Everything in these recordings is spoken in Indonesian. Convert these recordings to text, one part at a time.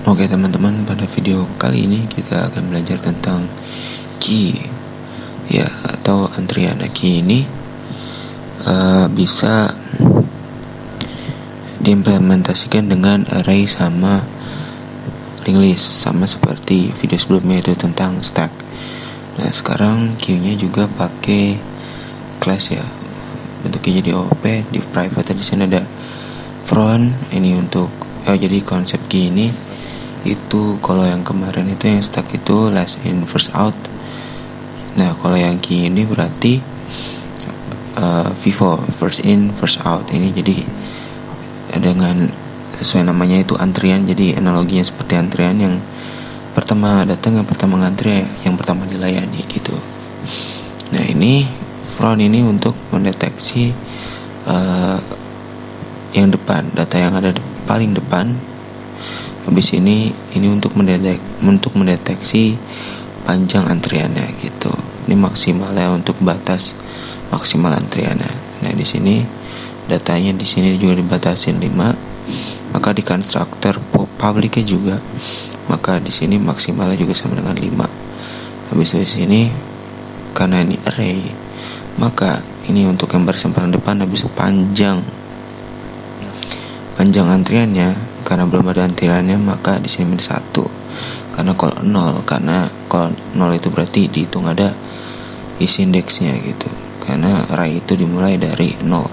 Oke teman-teman, pada video kali ini kita akan belajar tentang key ya, atau antrian. Key ini bisa diimplementasikan dengan array sama linked list, sama seperti video sebelumnya itu tentang stack. Nah sekarang queue-nya juga pakai class ya, bentuknya jadi OOP, di private di sini ada front. Ini untuk jadi konsep key ini itu, kalau yang kemarin itu yang stack itu last in first out. Nah kalau yang key ini berarti FIFO, first in first out. Ini jadi dengan sesuai namanya itu antrian, jadi analoginya seperti antrian, yang pertama datang, yang pertama ngantri, yang pertama dilayani gitu. Nah ini front ini untuk mendeteksi yang depan, data yang ada paling depan. Habis ini untuk mendeteksi panjang antriannya gitu. Ini maksimalnya untuk batas maksimal antriannya. Nah di sini datanya di sini juga dibatasin 5. Maka di konstruktor publiknya juga, maka di sini maksimalnya juga sama dengan 5. Habis itu di sini karena ini array, maka ini untuk yang barisan paling depan. Habis itu panjang antriannya, karena belum ada antriannya maka di sini -1. Karena kalau 0 itu berarti dihitung ada isi indeksnya gitu, karena array itu dimulai dari 0.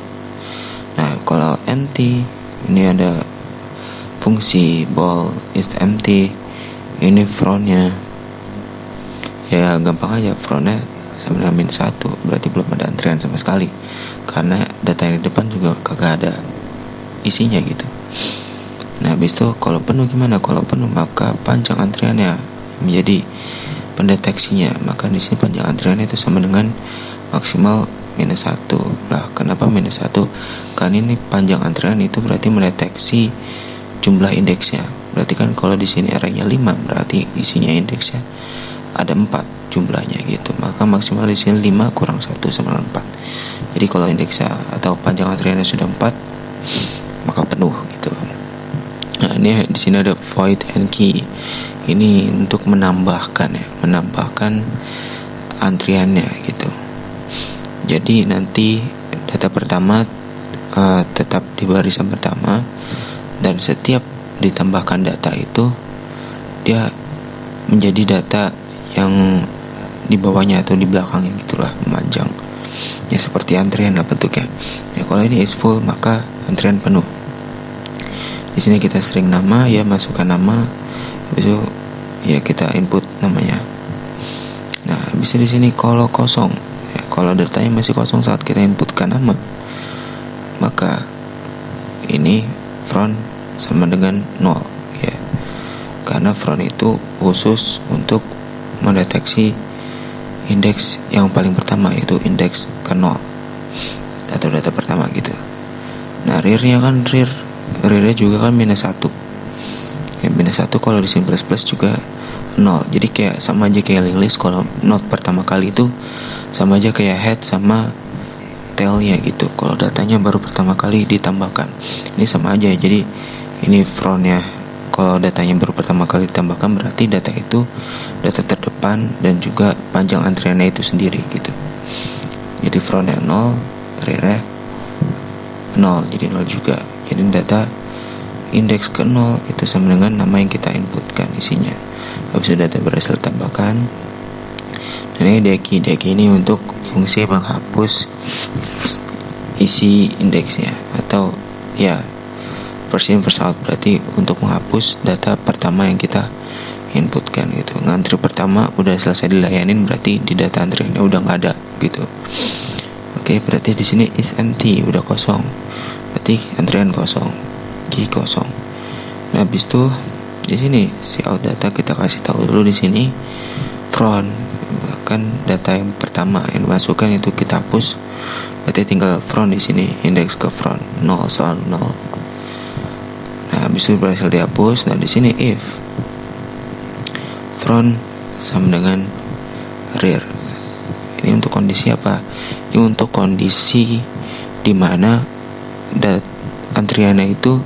Nah kalau empty, ini ada fungsi ball is empty. Ini frontnya ya gampang aja, frontnya sama dengan -1, berarti belum ada antrian sama sekali, karena data yang di depan juga kagak ada isinya gitu. Nah habis itu kalau penuh gimana? Kalau penuh maka panjang antriannya menjadi pendeteksinya, maka di sini panjang antriannya itu sama dengan maksimal -1. Lah kenapa -1? Karena ini panjang antrian itu berarti mendeteksi jumlah indeksnya. Berarti kan kalau di sini arraynya 5, berarti isinya indeksnya ada 4 jumlahnya gitu. Maka maksimal di sini 5 kurang 1 sama dengan 4. Jadi kalau indeksnya atau panjang antriannya sudah 4, maka penuh gitu. Nah ini di sini ada void and key. Ini untuk menambahkan antriannya gitu. Jadi nanti data pertama tetap di barisan pertama, dan setiap ditambahkan data itu dia menjadi data yang di bawahnya atau di belakangnya gitulah, memanjang. Ya seperti antrian lah bentuknya. Ya kalau ini is full maka antrian penuh. Di sini kita string nama ya, masukkan nama, habis itu ya kita input namanya. Nah bisa di sini kalau kosong ya, kalau datanya masih kosong saat kita inputkan nama, maka ini front sama dengan 0 ya, karena front itu khusus untuk mendeteksi indeks yang paling pertama, yaitu indeks ke 0 atau data pertama gitu. Nah rear-nya kan rear-nya juga kan -1 ya, -1 kalau di C++ juga 0. Jadi kayak sama aja kayak linked list. Kalau node pertama kali itu sama aja kayak head sama tail-nya gitu, kalau datanya baru pertama kali ditambahkan. Ini sama aja, jadi ini front-nya kalau datanya baru pertama kali ditambahkan, berarti data itu data terdepan dan juga panjang antriannya itu sendiri gitu. Jadi front-nya 0, rear-nya 0, jadi 0 juga. Jadi data indeks ke 0 itu sama dengan nama yang kita inputkan isinya. Habis itu data berhasil tambahkan. Dan ini deki ini untuk fungsi menghapus isi indeksnya, atau ya first in first out, berarti untuk menghapus data pertama yang kita inputkan gitu. Ngantri pertama udah selesai dilayanin, berarti di data antriannya udah nggak ada gitu. Oke, berarti di sini is empty, udah kosong, berarti antrian kosong, key kosong. Nah habis itu di sini si out data kita kasih tahu dulu di sini front, kan data yang pertama yang dimasukkan itu kita hapus, berarti tinggal front di sini, indeks ke front 0 selalu 0. Nah habis itu berhasil dihapus. Nah di sini if front sama dengan rear. Ini untuk kondisi apa? Ini untuk kondisi dimana antriannya itu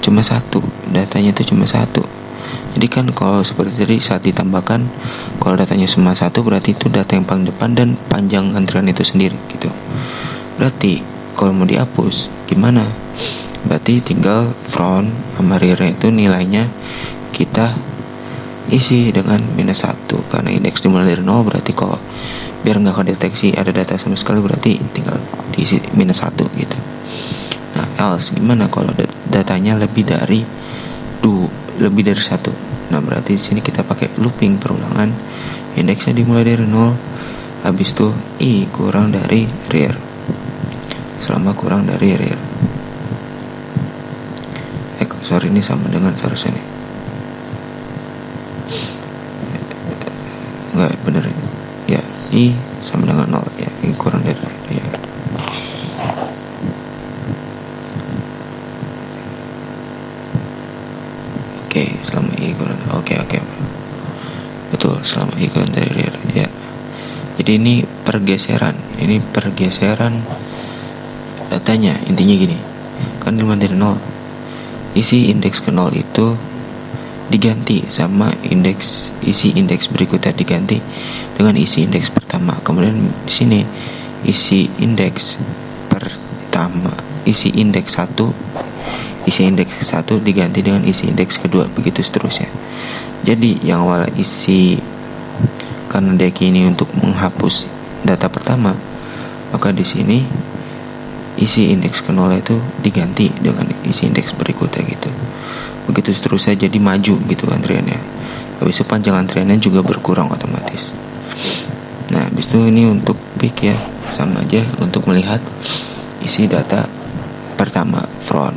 cuma 1, datanya itu cuma 1. Jadi kan kalau seperti tadi saat ditambahkan, kalau datanya cuma satu berarti itu data yang paling depan dan panjang antrian itu sendiri gitu. Berarti kalau mau dihapus gimana? Berarti tinggal front sama rear itu nilainya kita isi dengan -1, karena indeks dimulai dari 0. Berarti kalau biar nggak kedeteksi ada data sama sekali, berarti tinggal diisi -1 gitu. Nah, else gimana kalau datanya lebih dari 1? Nah, berarti di sini kita pakai looping perulangan. Indeksnya dimulai dari 0, habis itu i kurang dari rear. Selama kurang dari rear. Sorry, ini sama dengan seharusnya nih. Enggak bener ya, i sama dengan 0 ya, i kurang dari rear. Selama i kurang, oke, betul, selama i kurang dari rear ya. Jadi ini pergeseran datanya. Intinya gini, kan dimulai dari 0, isi indeks ke 0 itu diganti sama isi indeks berikutnya diganti dengan isi indeks pertama. Kemudian di sini isi indeks pertama, isi indeks 1 diganti dengan isi indeks kedua, begitu seterusnya. Jadi yang awal isi, karena deki ini untuk menghapus data pertama, maka di sini isi indeks ke 0 itu diganti dengan isi indeks berikutnya gitu. Begitu seterusnya, jadi maju gitu antriannya. Habis itu panjang antriannya juga berkurang otomatis. Nah, habis itu ini untuk pick ya, sama aja untuk melihat isi data pertama front.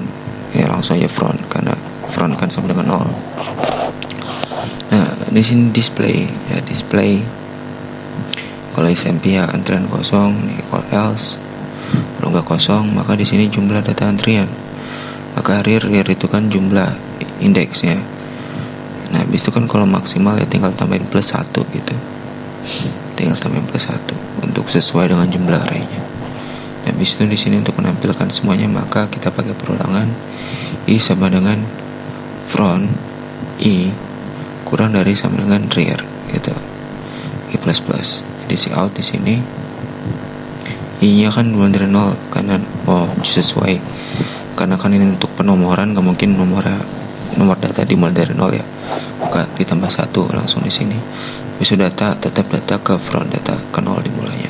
Ya langsung aja front, karena front kan sama dengan 0. Nah, di sini display. Kalau SMP ya antrian kosong, nih kalau else kalau nggak kosong, maka di sini jumlah data antrian. Maka rear itu kan jumlah indeksnya. Nah, habis itu kan kalau maksimal ya tinggal tambahin +1 gitu. Tinggal tambahin +1 untuk sesuai dengan jumlah arraynya. Nah, habis itu di sini untuk menampilkan semuanya, maka kita pakai perulangan i sama dengan front i kurang dari sama dengan rear gitu. I plus. Jadi si out di sini i-nya kan mulai dari 0 karena sesuai, karena kan ini untuk penomoran, nggak mungkin nomor data dimulai dari 0 ya, maka ditambah 1 langsung di sini. Bisa data tetap data ke front, data ke 0 dimulainya.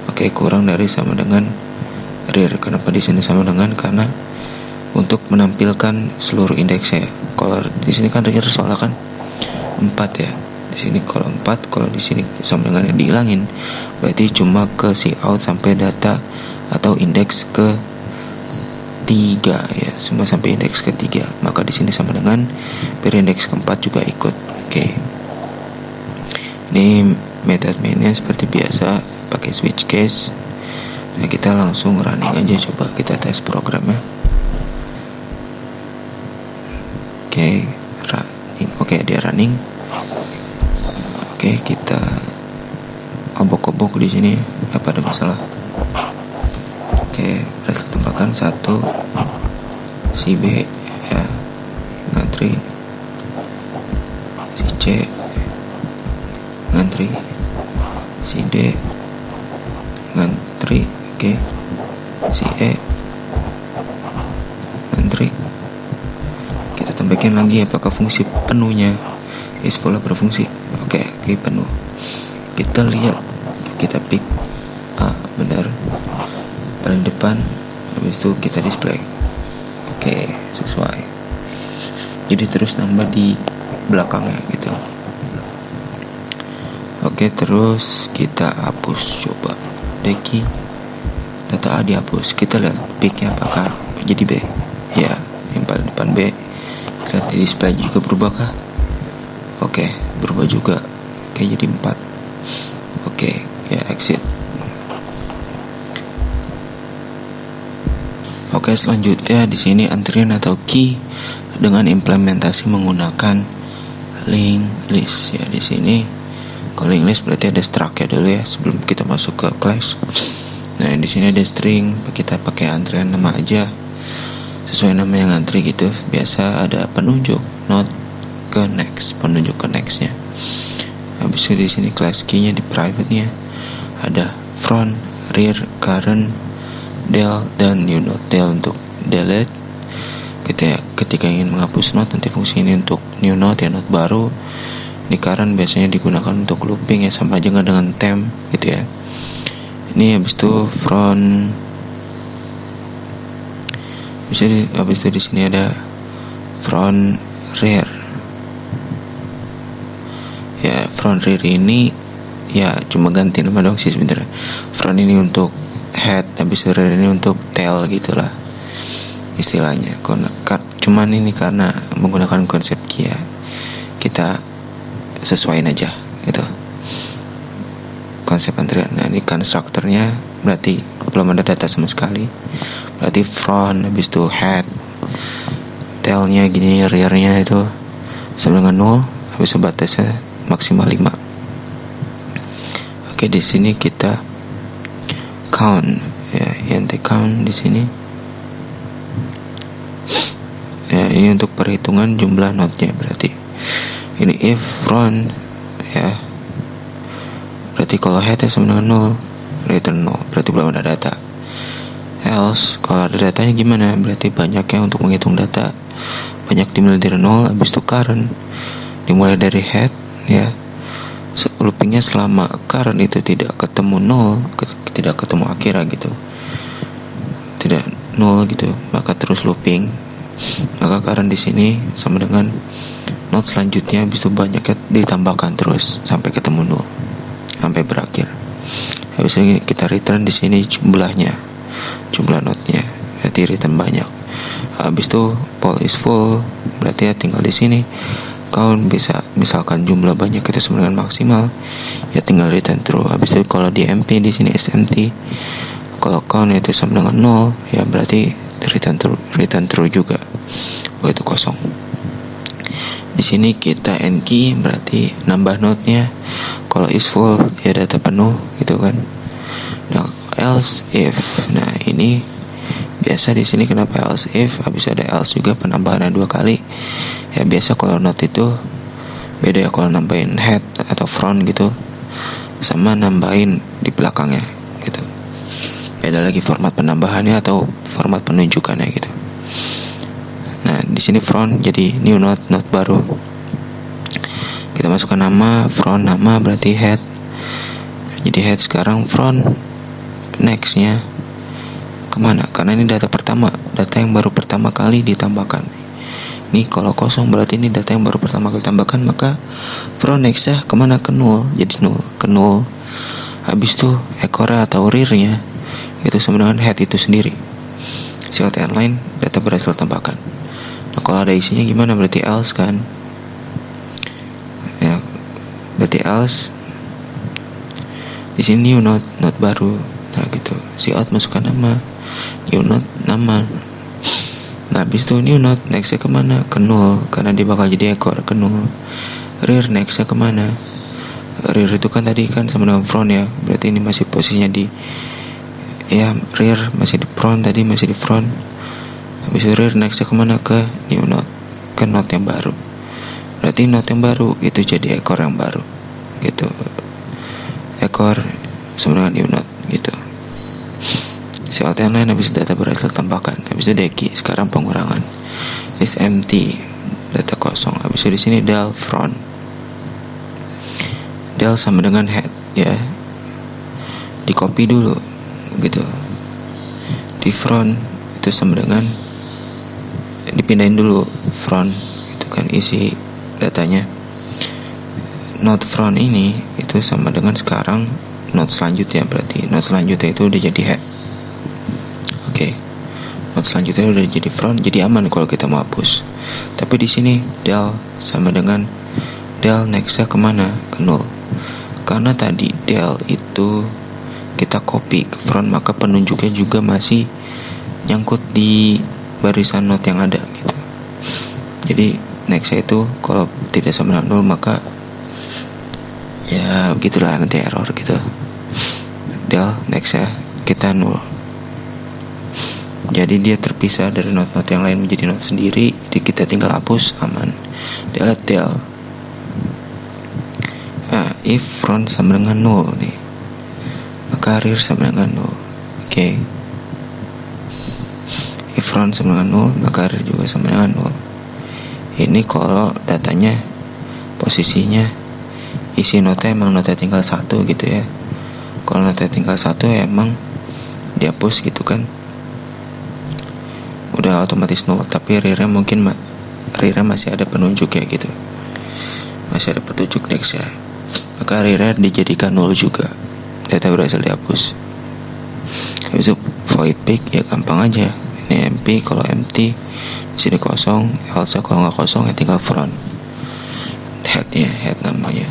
Oke, kurang dari sama dengan rear. Kenapa di sini sama dengan? Karena untuk menampilkan seluruh indeksnya. Kalau di sini kan rear soalnya kan 4 ya. Di sini kalau 4, kalau di sini sama dengan yang dihilangin, berarti cuma ke si out sampai data atau indeks ke 3 ya, cuma sampai indeks ke 3. Maka di sini sama dengan per indeks ke-4 juga ikut. Oke. Ini method mainnya seperti biasa, pakai switch case. Nah, kita langsung running aja, coba kita tes programnya. Oke, running. Oke, dia running. Oke, kita obok-obok di sini. Apa ada masalah? Oke, berarti tambahkan 1 si B ya, ngantri, si C ngantri, si D ngantri, oke, si E ngantri. Kita tambahkan lagi apakah fungsi penuhnya is full berfungsi. Oke, penuh. Kita lihat, kita pick benar paling depan, habis itu kita display. Oke, sesuai. Jadi terus nambah di belakangnya gitu. Oke, terus kita hapus, coba deki data A dihapus. Kita lihat picknya apakah jadi B. Ya, yang paling depan B. Kita lihat di display juga berubah kah? Oke, berubah juga. Oke, jadi 4. Oke, ya exit. Oke, selanjutnya di sini antrian atau key dengan implementasi menggunakan linked list ya. Di sini kalau linked list berarti ada struct ya dulu ya sebelum kita masuk ke class. Nah, di sini ada string, kita pakai antrian nama aja sesuai nama yang antri gitu. Biasa ada penunjuk not ke next, penunjuk ke nextnya. Habis itu di sini class key-nya di private-nya ada front, rear, current, del, dan new node. Del untuk delete, ketika ingin menghapus node, nanti fungsi ini untuk new node ya, node baru. Di current biasanya digunakan untuk looping ya, sama aja nggak dengan temp gitu ya. Ini habis itu front, habis itu di sini ada front, rear. Ya, front rear ini ya cuma ganti nama dong sih sebenarnya. Front ini untuk head, habis rear ini untuk tail gitulah istilahnya. Cuman ini karena menggunakan konsep key ya, kita sesuaiin aja gitu konsep antrian. Nah, ini konstruktornya berarti belum ada data sama sekali. Berarti front, habis itu head, tailnya gini, rearnya itu sama dengan 0, habis itu batasnya maksimal 5. Oke, di sini kita count ya, int count di sini. Ya, ini untuk perhitungan jumlah node-nya. Berarti ini if front ya, berarti kalau head sama dengan 0, return 0, berarti belum ada data. Else kalau ada datanya gimana? Berarti banyaknya untuk menghitung data, banyak dimulai dari 0, habis itu current dimulai dari head ya, loopingnya selama current itu tidak ketemu 0, tidak ketemu akhirnya gitu, tidak 0 gitu, maka terus looping. Maka current di sini sama dengan node selanjutnya, habis itu banyaknya ditambahkan terus sampai ketemu 0, sampai berakhir. Habis itu kita return di sini jumlah node-nya, berarti return banyak. Habis itu poll is full, berarti ya tinggal di sini count, bisa misalkan jumlah banyak itu sama dengan maksimal, ya tinggal return true. Habis itu kalau di MP di sini is empty, kalau count itu sama dengan 0, ya berarti return true juga, begitu kosong. Di sini kita end key, berarti nambah node-nya. Kalau is full ya data penuh gitu kan. Nah, else if, nah ini biasa di sini kenapa else if, habis ada else juga penambahannya 2 kali. Ya biasa kalau node itu beda ya, kalau nambahin head atau front gitu sama nambahin di belakangnya gitu, beda lagi format penambahannya atau format penunjukannya gitu. Nah, di sini front jadi new node baru. Kita masukkan nama, front nama berarti head. Jadi head sekarang, front nextnya kemana? Karena ini data pertama, data yang baru pertama kali ditambahkan. Ini kalau kosong berarti ini data yang baru pertama kali ditambahkan, maka front nextnya kemana? Ke 0, jadi 0 ke 0. Habis itu ekornya atau rearnya itu sama dengan head itu sendiri. Si OTN line data berhasil tambahkan. Nah, kalau ada isinya gimana? Berarti else kan ya, berarti else di sini new node baru. Nah gitu, si out masukkan nama, new node nama. Nah habis itu new node nextnya kemana? Ke 0, karena dia bakal jadi ekor, ke 0. Rear nextnya kemana? Rear itu kan tadi kan sama dengan front ya, berarti ini masih posisinya di ya, rear masih di front, tadi masih di front. Habis itu rear nextnya kemana? Ke new node, ke node yang baru. Berarti node yang baru itu jadi ekor yang baru gitu, ekor sama dengan new node gitu. Si OTN lain habis data berhasil tambahkan. Habis itu deki, sekarang pengurangan is empty, data kosong. Habis itu di sini del front, del sama dengan head ya, di copy dulu gitu. Di front itu sama dengan, dipindahin dulu front itu kan isi datanya. Node front ini itu sama dengan sekarang node selanjutnya, berarti node selanjutnya itu udah jadi head. Oke, node selanjutnya udah jadi front, jadi aman kalau kita mau hapus. Tapi di sini del sama dengan del nextnya kemana? Ke 0. Karena tadi del itu kita copy ke front, maka penunjuknya juga masih nyangkut di barisan node yang ada gitu. Jadi nextnya itu kalau tidak sama dengan 0, maka ya begitulah, nanti error gitu. Del nextnya kita 0. Jadi dia terpisah dari node-node yang lain menjadi node sendiri. Jadi kita tinggal hapus, aman. delete del. If front sama dengan 0 nih, maka rear sama dengan 0. Oke. If front sama dengan 0, maka rear juga sama dengan 0. Ini kalau datanya posisinya isi nota emang nota tinggal 1 gitu ya. Kalau nota tinggal 1 ya emang dihapus gitu kan, udah otomatis 0. Tapi rear mungkin rear masih ada penunjuk ya gitu, masih ada petunjuk next ya, maka rear dijadikan 0 juga, data berhasil dihapus. Habis itu void pick ya gampang aja, ini empty. Kalau empty di sini kosong, else kalau nggak kosong ya tinggal front. Head namanya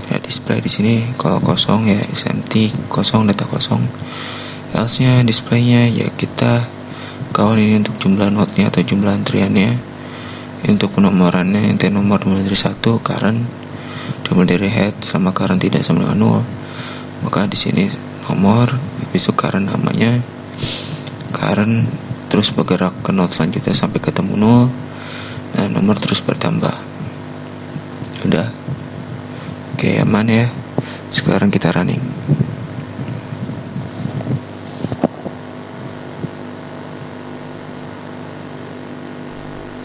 ya. Display di sini kalau kosong ya is empty, kosong, data kosong. Else nya displaynya ya kita kawan ini untuk jumlah note-nya atau jumlah antriannya. Ini untuk penomorannya, inti nomor dimulai dari 1, current dimulai dari head selama current tidak sama dengan 0. Maka di sini nomor, habis itu current namanya, current terus bergerak ke note selanjutnya sampai ketemu 0, dan nomor terus bertambah. Udah. Oke, aman ya. Sekarang kita running.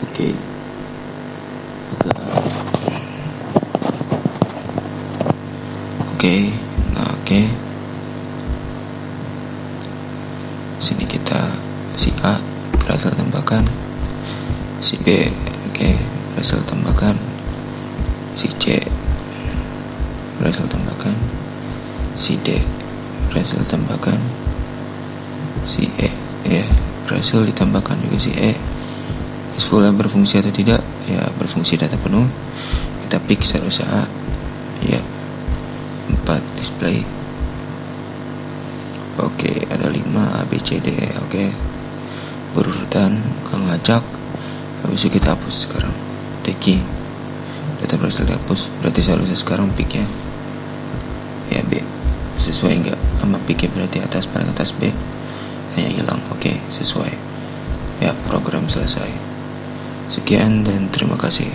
Oke. Oke. Sini kita si A berhasil tambahkan, si B berhasil tambahkan, si C berhasil tambahkan, si D berhasil tambahkan, si E berhasil ditambahkan juga si E. Useful berfungsi atau tidak? Ya, berfungsi, data penuh. Kita pick seharusnya A. Ya, 4 display. Oke, ada 5 A, B, C, D. Oke, berurutan ke ngajak. Habis itu kita hapus sekarang deki, data berhasil dihapus. Berarti seharusnya sekarang picknya ya B. Sesuai enggak sama picknya? Berarti atas, paling atas B hanya hilang. Oke, sesuai ya. Program selesai. Sekian dan terima kasih.